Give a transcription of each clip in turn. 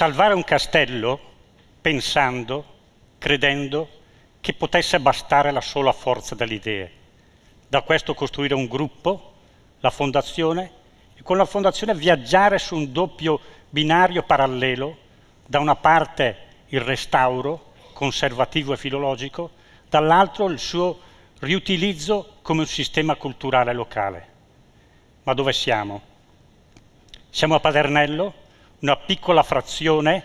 salvare un castello pensando, credendo che potesse bastare la sola forza delle idee. Da questo costruire un gruppo, la fondazione, e con la fondazione viaggiare su un doppio binario parallelo, da una parte il restauro conservativo e filologico, dall'altro il suo riutilizzo come un sistema culturale locale. Ma dove siamo? Siamo a Padernello, una piccola frazione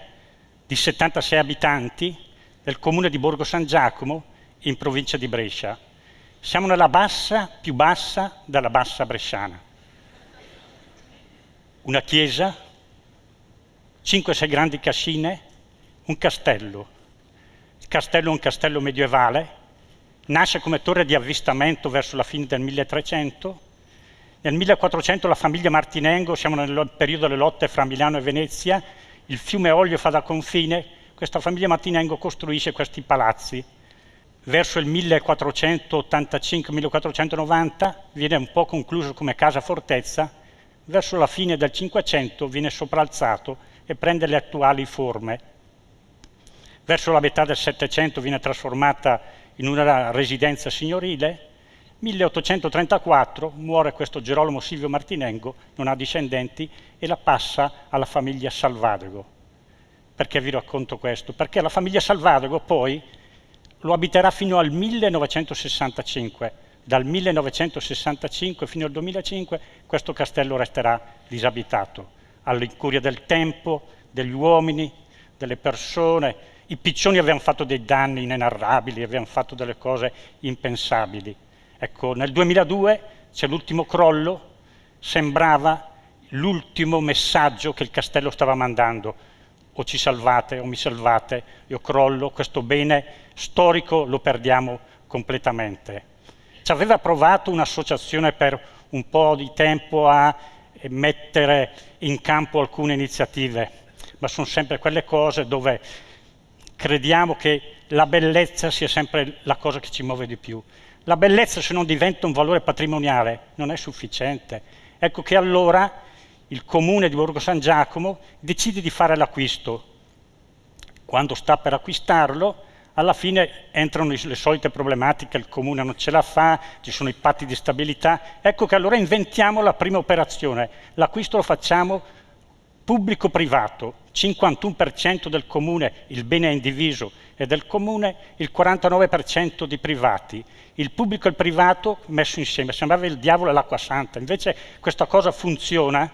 di 76 abitanti del comune di Borgo San Giacomo, in provincia di Brescia. Siamo nella bassa più bassa della bassa bresciana. Una chiesa, 5-6 grandi cascine, un castello. Il castello è un castello medievale, nasce come torre di avvistamento verso la fine del 1300. Nel 1400 la famiglia Martinengo, siamo nel periodo delle lotte fra Milano e Venezia, il fiume Oglio fa da confine, questa famiglia Martinengo costruisce questi palazzi. Verso il 1485-1490 viene un po' concluso come casa fortezza, verso la fine del 500 viene sopralzato e prende le attuali forme. Verso la metà del 700 viene trasformata in una residenza signorile. 1834 muore questo Gerolamo Silvio Martinengo, non ha discendenti, e la passa alla famiglia Salvadego. Perché vi racconto questo? Perché la famiglia Salvadego poi lo abiterà fino al 1965. Dal 1965 fino al 2005 questo castello resterà disabitato, all'incuria del tempo, degli uomini, delle persone. I piccioni avevano fatto dei danni inenarrabili, avevano fatto delle cose impensabili. Ecco, nel 2002 c'è l'ultimo crollo, sembrava l'ultimo messaggio che il castello stava mandando. O ci salvate o mi salvate, io crollo, questo bene storico lo perdiamo completamente. Ci aveva provato un'associazione per un po' di tempo a mettere in campo alcune iniziative, ma sono sempre quelle cose dove crediamo che la bellezza sia sempre la cosa che ci muove di più. La bellezza, se non diventa un valore patrimoniale, non è sufficiente. Ecco che allora il comune di Borgo San Giacomo decide di fare l'acquisto. Quando sta per acquistarlo, alla fine entrano le solite problematiche, il comune non ce la fa, ci sono i patti di stabilità. Ecco che allora inventiamo la prima operazione. L'acquisto lo facciamo pubblico-privato, 51% del comune, il bene è indiviso, e del comune il 49% di privati. Il pubblico e il privato messo insieme, sembrava il diavolo e l'acqua santa, invece questa cosa funziona.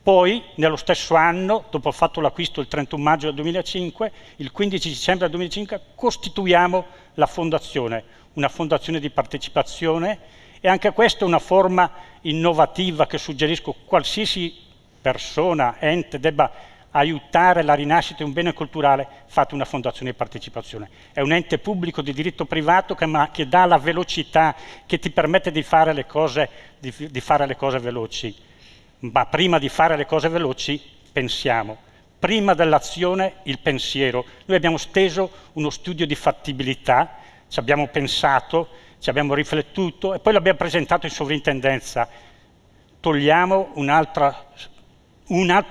Poi, nello stesso anno, dopo fatto l'acquisto il 31 maggio del 2005, il 15 dicembre del 2005 costituiamo la fondazione, una fondazione di partecipazione, e anche questa è una forma innovativa che suggerisco qualsiasi persona, ente debba aiutare la rinascita di un bene culturale, fate una fondazione di partecipazione. È un ente pubblico di diritto privato che dà la velocità, che ti permette di fare le cose veloci. Ma prima di fare le cose veloci pensiamo. Prima dell'azione il pensiero. Noi abbiamo steso uno studio di fattibilità, ci abbiamo pensato, ci abbiamo riflettuto e poi l'abbiamo presentato in sovrintendenza. Togliamo un altro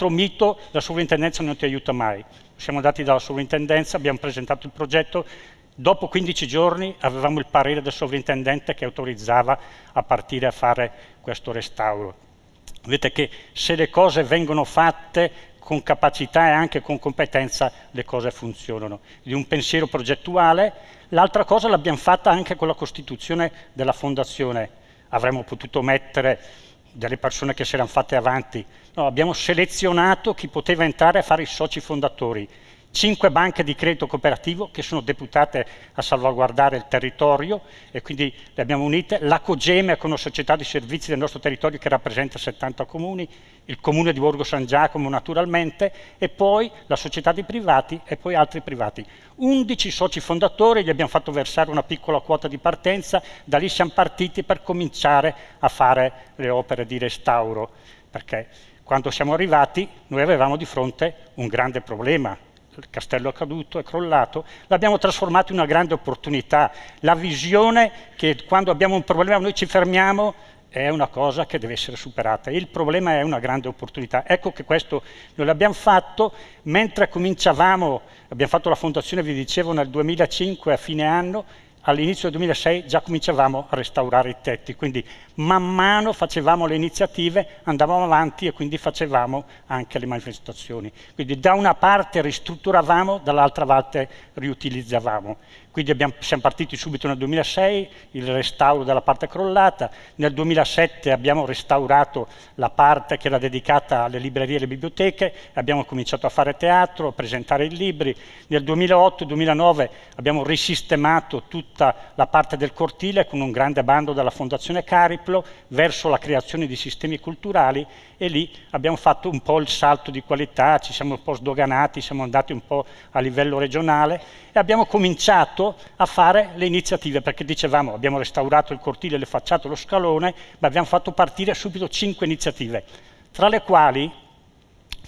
mito: la sovrintendenza non ti aiuta mai. Siamo andati dalla sovrintendenza, abbiamo presentato il progetto, dopo 15 giorni avevamo il parere del sovrintendente che autorizzava a partire a fare questo restauro. Vedete che se le cose vengono fatte con capacità e anche con competenza, le cose funzionano. Di un pensiero progettuale. L'altra cosa l'abbiamo fatta anche con la costituzione della fondazione. Avremmo potuto mettere delle persone che si erano fatte avanti. No, abbiamo selezionato chi poteva entrare a fare i soci fondatori. 5 banche di credito cooperativo che sono deputate a salvaguardare il territorio e quindi le abbiamo unite. La Cogeme con una società di servizi del nostro territorio che rappresenta 70 comuni, il comune di Borgo San Giacomo naturalmente, e poi la società di privati e poi altri privati. 11 soci fondatori, gli abbiamo fatto versare una piccola quota di partenza, da lì siamo partiti per cominciare a fare le opere di restauro, perché quando siamo arrivati noi avevamo di fronte un grande problema. Il castello è caduto, è crollato, l'abbiamo trasformato in una grande opportunità. La visione che quando abbiamo un problema noi ci fermiamo è una cosa che deve essere superata. Il problema è una grande opportunità. Ecco che questo noi l'abbiamo fatto mentre cominciavamo, abbiamo fatto la fondazione, vi dicevo, nel 2005 a fine anno, all'inizio del 2006 già cominciavamo a restaurare i tetti, quindi man mano facevamo le iniziative, andavamo avanti e quindi facevamo anche le manifestazioni. Quindi da una parte ristrutturavamo, dall'altra parte riutilizzavamo. Quindi siamo partiti subito nel 2006, il restauro della parte crollata, nel 2007 abbiamo restaurato la parte che era dedicata alle librerie e alle biblioteche, abbiamo cominciato a fare teatro, a presentare i libri, nel 2008-2009 abbiamo risistemato tutta la parte del cortile con un grande bando della Fondazione Cariplo verso la creazione di sistemi culturali e lì abbiamo fatto un po' il salto di qualità, ci siamo un po' sdoganati, siamo andati un po' a livello regionale e abbiamo cominciato a fare le iniziative, perché dicevamo abbiamo restaurato il cortile, le facciate, lo scalone, ma abbiamo fatto partire subito 5 iniziative, tra le quali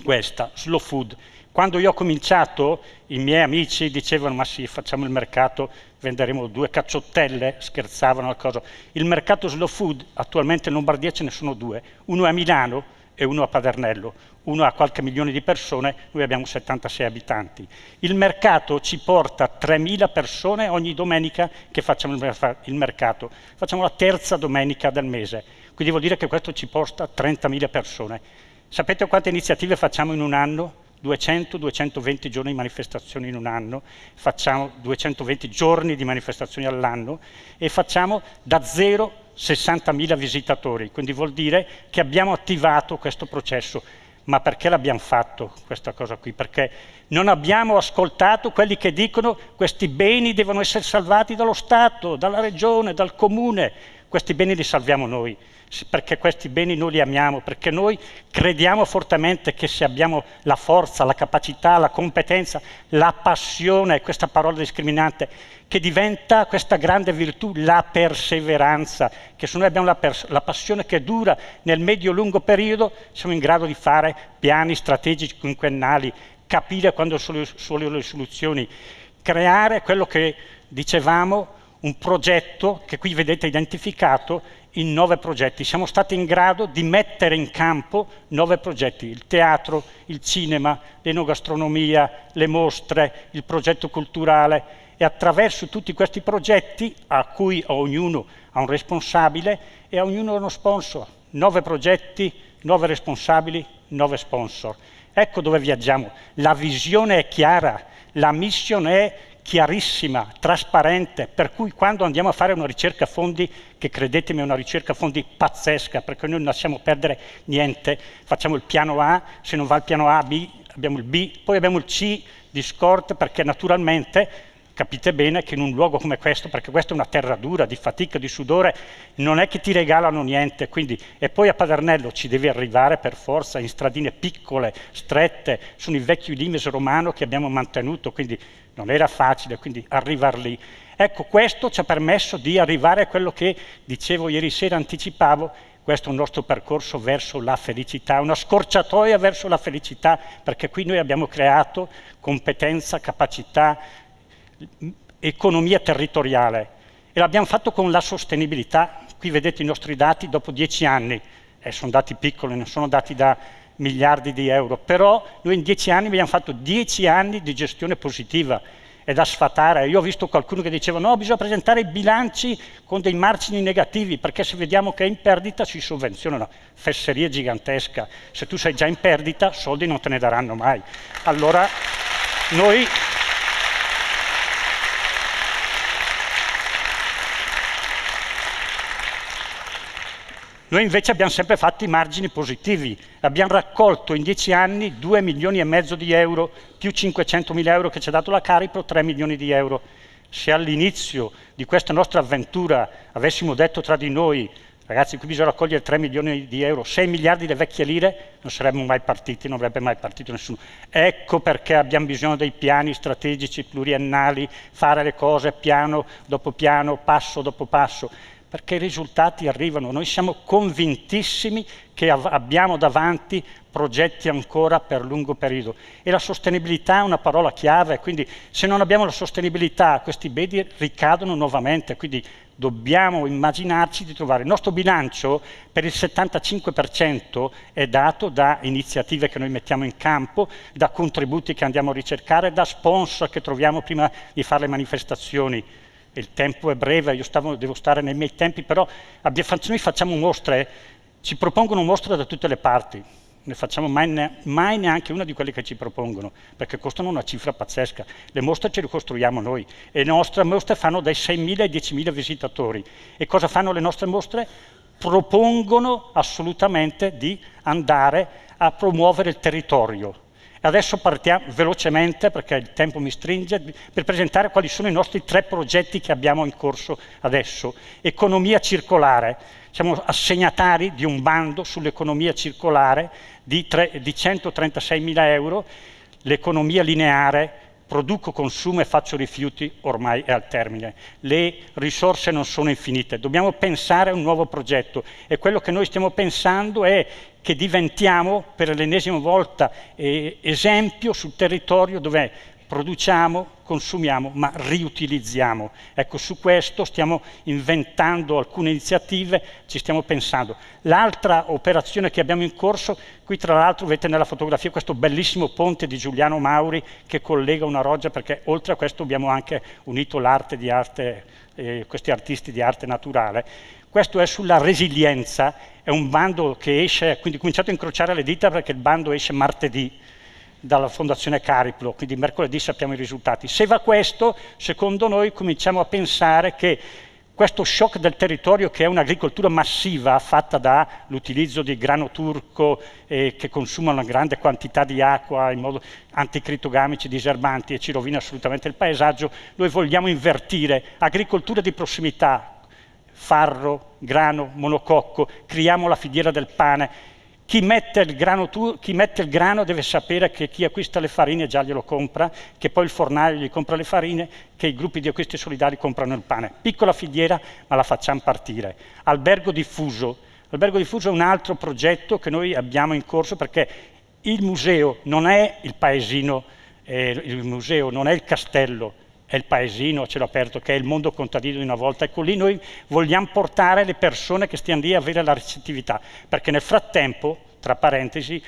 questa, Slow Food. Quando io ho cominciato, i miei amici dicevano ma sì, facciamo il mercato, venderemo 2 cacciottelle, scherzavano al coso. Il mercato Slow Food, attualmente in Lombardia ce ne sono 2, uno è a Milano e uno a Padernello, uno ha qualche milione di persone, noi abbiamo 76 abitanti. Il mercato ci porta 3.000 persone ogni domenica che facciamo il mercato, facciamo la terza domenica del mese, quindi vuol dire che questo ci porta 30.000 persone. Sapete quante iniziative facciamo in un anno? 200-220 giorni di manifestazioni in un anno, facciamo 220 giorni di manifestazioni all'anno e facciamo da 0 60.000 visitatori, quindi vuol dire che abbiamo attivato questo processo. Ma perché l'abbiamo fatto questa cosa qui? Perché non abbiamo ascoltato quelli che dicono questi beni devono essere salvati dallo Stato, dalla Regione, dal Comune. Questi beni li salviamo noi, perché questi beni noi li amiamo, perché noi crediamo fortemente che se abbiamo la forza, la capacità, la competenza, la passione, questa parola discriminante, che diventa questa grande virtù, la perseveranza, che se noi abbiamo la passione che dura nel medio-lungo periodo, siamo in grado di fare piani strategici quinquennali, capire quando sono le soluzioni, creare quello che dicevamo, un progetto che qui vedete identificato in 9 progetti. Siamo stati in grado di mettere in campo 9 progetti, il teatro, il cinema, l'enogastronomia, le mostre, il progetto culturale e attraverso tutti questi progetti a cui ognuno ha un responsabile e a ognuno uno sponsor. 9 progetti, 9 responsabili, 9 sponsor. Ecco dove viaggiamo. La visione è chiara, la mission è chiarissima, trasparente, per cui quando andiamo a fare una ricerca a fondi, che credetemi è una ricerca a fondi pazzesca, perché noi non lasciamo perdere niente, facciamo il piano A, se non va il piano A, B, abbiamo il B, poi abbiamo il C di scorte, perché naturalmente capite bene che in un luogo come questo, perché questa è una terra dura, di fatica, di sudore, non è che ti regalano niente, quindi, e poi a Padernello ci devi arrivare per forza in stradine piccole, strette, sono i vecchi limes romano che abbiamo mantenuto, quindi non era facile, quindi arrivare lì. Ecco, questo ci ha permesso di arrivare a quello che dicevo ieri sera, anticipavo, questo è un nostro percorso verso la felicità, una scorciatoia verso la felicità, perché qui noi abbiamo creato competenza, capacità, economia territoriale e l'abbiamo fatto con la sostenibilità. Qui vedete i nostri dati dopo 10 anni, sono dati piccoli, non sono dati da miliardi di euro, però noi in 10 anni abbiamo fatto 10 anni di gestione positiva, è da sfatare. Io ho visto qualcuno che diceva no, bisogna presentare i bilanci con dei margini negativi perché se vediamo che è in perdita ci sovvenzionano. Fesseria gigantesca, se tu sei già in perdita soldi non te ne daranno mai. Allora Noi invece abbiamo sempre fatto i margini positivi, abbiamo raccolto in 10 anni 2 milioni e mezzo di euro, più 500.000 euro che ci ha dato la Cariplo, 3 milioni di euro. Se all'inizio di questa nostra avventura avessimo detto tra di noi, ragazzi qui bisogna raccogliere 3 milioni di euro, 6 miliardi di vecchie lire, non saremmo mai partiti, non avrebbe mai partito nessuno. Ecco perché abbiamo bisogno dei piani strategici pluriennali, fare le cose piano dopo piano, passo dopo passo, perché i risultati arrivano. Noi siamo convintissimi che abbiamo davanti progetti ancora per lungo periodo e la sostenibilità è una parola chiave, quindi se non abbiamo la sostenibilità questi beni ricadono nuovamente, quindi dobbiamo immaginarci di trovare. Il nostro bilancio per il 75% è dato da iniziative che noi mettiamo in campo, da contributi che andiamo a ricercare, da sponsor che troviamo prima di fare le manifestazioni. Il tempo è breve, devo stare nei miei tempi, però noi facciamo mostre, ci propongono mostre da tutte le parti, ne facciamo mai neanche una di quelle che ci propongono, perché costano una cifra pazzesca. Le mostre ce le costruiamo noi e le nostre mostre fanno dai 6.000 ai 10.000 visitatori. E cosa fanno le nostre mostre? Propongono assolutamente di andare a promuovere il territorio. Adesso partiamo velocemente, perché il tempo mi stringe, per presentare quali sono i nostri 3 progetti che abbiamo in corso adesso. Economia circolare. Siamo assegnatari di un bando sull'economia circolare di 136.000 euro. L'economia lineare, produco, consumo e faccio rifiuti, ormai è al termine. Le risorse non sono infinite, dobbiamo pensare a un nuovo progetto e quello che noi stiamo pensando è che diventiamo per l'ennesima volta esempio sul territorio dove produciamo, consumiamo, ma riutilizziamo. Ecco, su questo stiamo inventando alcune iniziative, ci stiamo pensando. L'altra operazione che abbiamo in corso, qui tra l'altro vedete nella fotografia questo bellissimo ponte di Giuliano Mauri che collega una roggia, perché oltre a questo abbiamo anche unito questi artisti di arte naturale. Questo è sulla resilienza, è un bando che esce, quindi ho cominciato a incrociare le dita perché il bando esce martedì dalla Fondazione Cariplo, quindi mercoledì sappiamo i risultati. Se va questo, secondo noi cominciamo a pensare che questo shock del territorio, che è un'agricoltura massiva fatta dall'utilizzo di grano turco che consuma una grande quantità di acqua in modo anticritogamici, diserbanti e ci rovina assolutamente il paesaggio, noi vogliamo invertire agricoltura di prossimità, farro, grano, monococco, creiamo la filiera del pane. Chi mette il grano deve sapere che chi acquista le farine già glielo compra, che poi il fornaio gli compra le farine, che i gruppi di acquisti solidari comprano il pane. Piccola filiera, ma la facciamo partire. Albergo diffuso. L'albergo diffuso è un altro progetto che noi abbiamo in corso, perché il museo non è il paesino, il museo non è il castello, è il paesino a cielo aperto, che è il mondo contadino di una volta. Ecco, lì noi vogliamo portare le persone che stiano lì a avere la ricettività, perché nel frattempo, tra parentesi,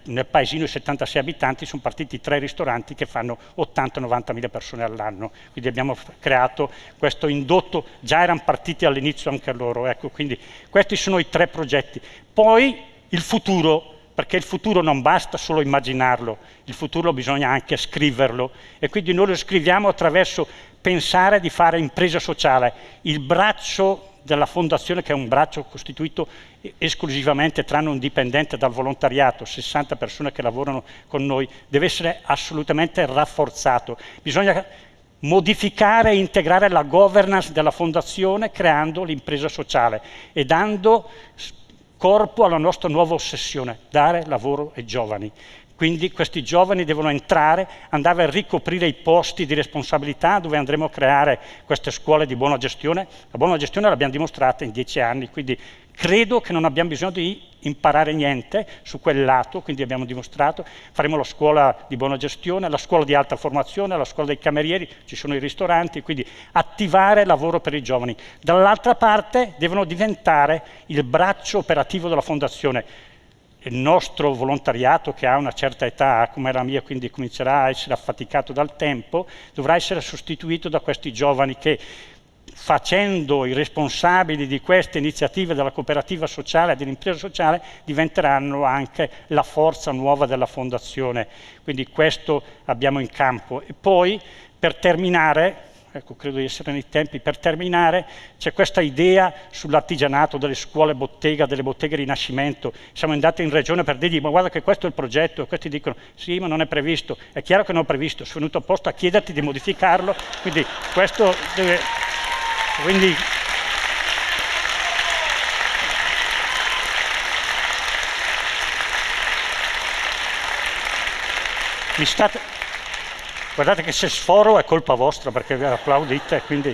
nel paesino di 76 abitanti sono partiti 3 ristoranti che fanno 80-90 mila persone all'anno. Quindi abbiamo creato questo indotto, già erano partiti all'inizio anche loro. Ecco, quindi questi sono i 3 progetti. Poi il futuro, perché il futuro non basta solo immaginarlo, il futuro bisogna anche scriverlo e quindi noi lo scriviamo attraverso pensare di fare impresa sociale. Il braccio della fondazione, che è un braccio costituito esclusivamente, tranne un dipendente, dal volontariato, 60 persone che lavorano con noi, deve essere assolutamente rafforzato. Bisogna modificare e integrare la governance della fondazione creando l'impresa sociale e dando corpo alla nostra nuova ossessione, dare lavoro ai giovani. Quindi questi giovani devono andare a ricoprire i posti di responsabilità dove andremo a creare queste scuole di buona gestione. La buona gestione l'abbiamo dimostrata in 10 anni, quindi credo che non abbiamo bisogno di imparare niente su quel lato, quindi abbiamo dimostrato, faremo la scuola di buona gestione, la scuola di alta formazione, la scuola dei camerieri, ci sono i ristoranti, quindi attivare lavoro per i giovani. Dall'altra parte devono diventare il braccio operativo della fondazione. Il nostro volontariato, che ha una certa età come la mia, quindi comincerà a essere affaticato dal tempo, dovrà essere sostituito da questi giovani che, facendo i responsabili di queste iniziative della cooperativa sociale e dell'impresa sociale, diventeranno anche la forza nuova della fondazione. Quindi questo abbiamo in campo. E poi, per terminare, ecco, credo di essere nei tempi, per terminare c'è questa idea sull'artigianato delle scuole bottega, delle botteghe Rinascimento. Siamo andati in regione per dirgli: ma guarda che questo è il progetto, e questi dicono sì, ma non è previsto. È chiaro che non è previsto, sono venuto apposta a chiederti di modificarlo, quindi questo deve... Quindi... Guardate che se sforo è colpa vostra perché vi applaudite, quindi...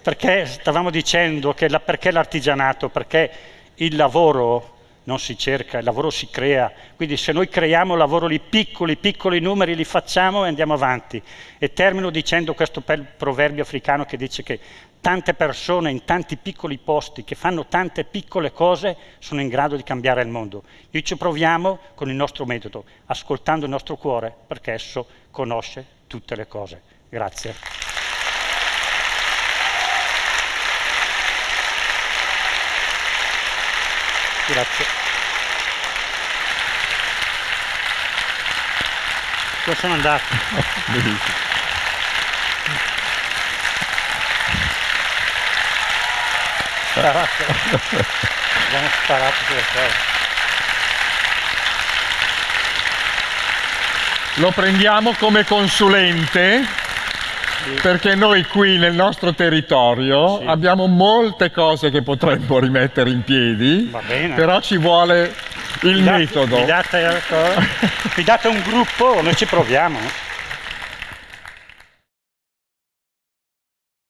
perché stavamo dicendo che perché l'artigianato? Perché il lavoro non si cerca, il lavoro si crea, quindi se noi creiamo lavoro lì piccoli numeri li facciamo e andiamo avanti. E termino dicendo questo proverbio africano che dice che tante persone in tanti piccoli posti che fanno tante piccole cose sono in grado di cambiare il mondo. Noi ci proviamo con il nostro metodo, ascoltando il nostro cuore, perché esso conosce tutte le cose. Grazie. Grazie. Dove sono andato? Abbiamo sparato sulle cose. Lo prendiamo come consulente, sì, perché noi qui nel nostro territorio, sì, abbiamo molte cose che potremmo rimettere in piedi, va bene, però ci vuole il metodo. Mi date un gruppo, noi ci proviamo.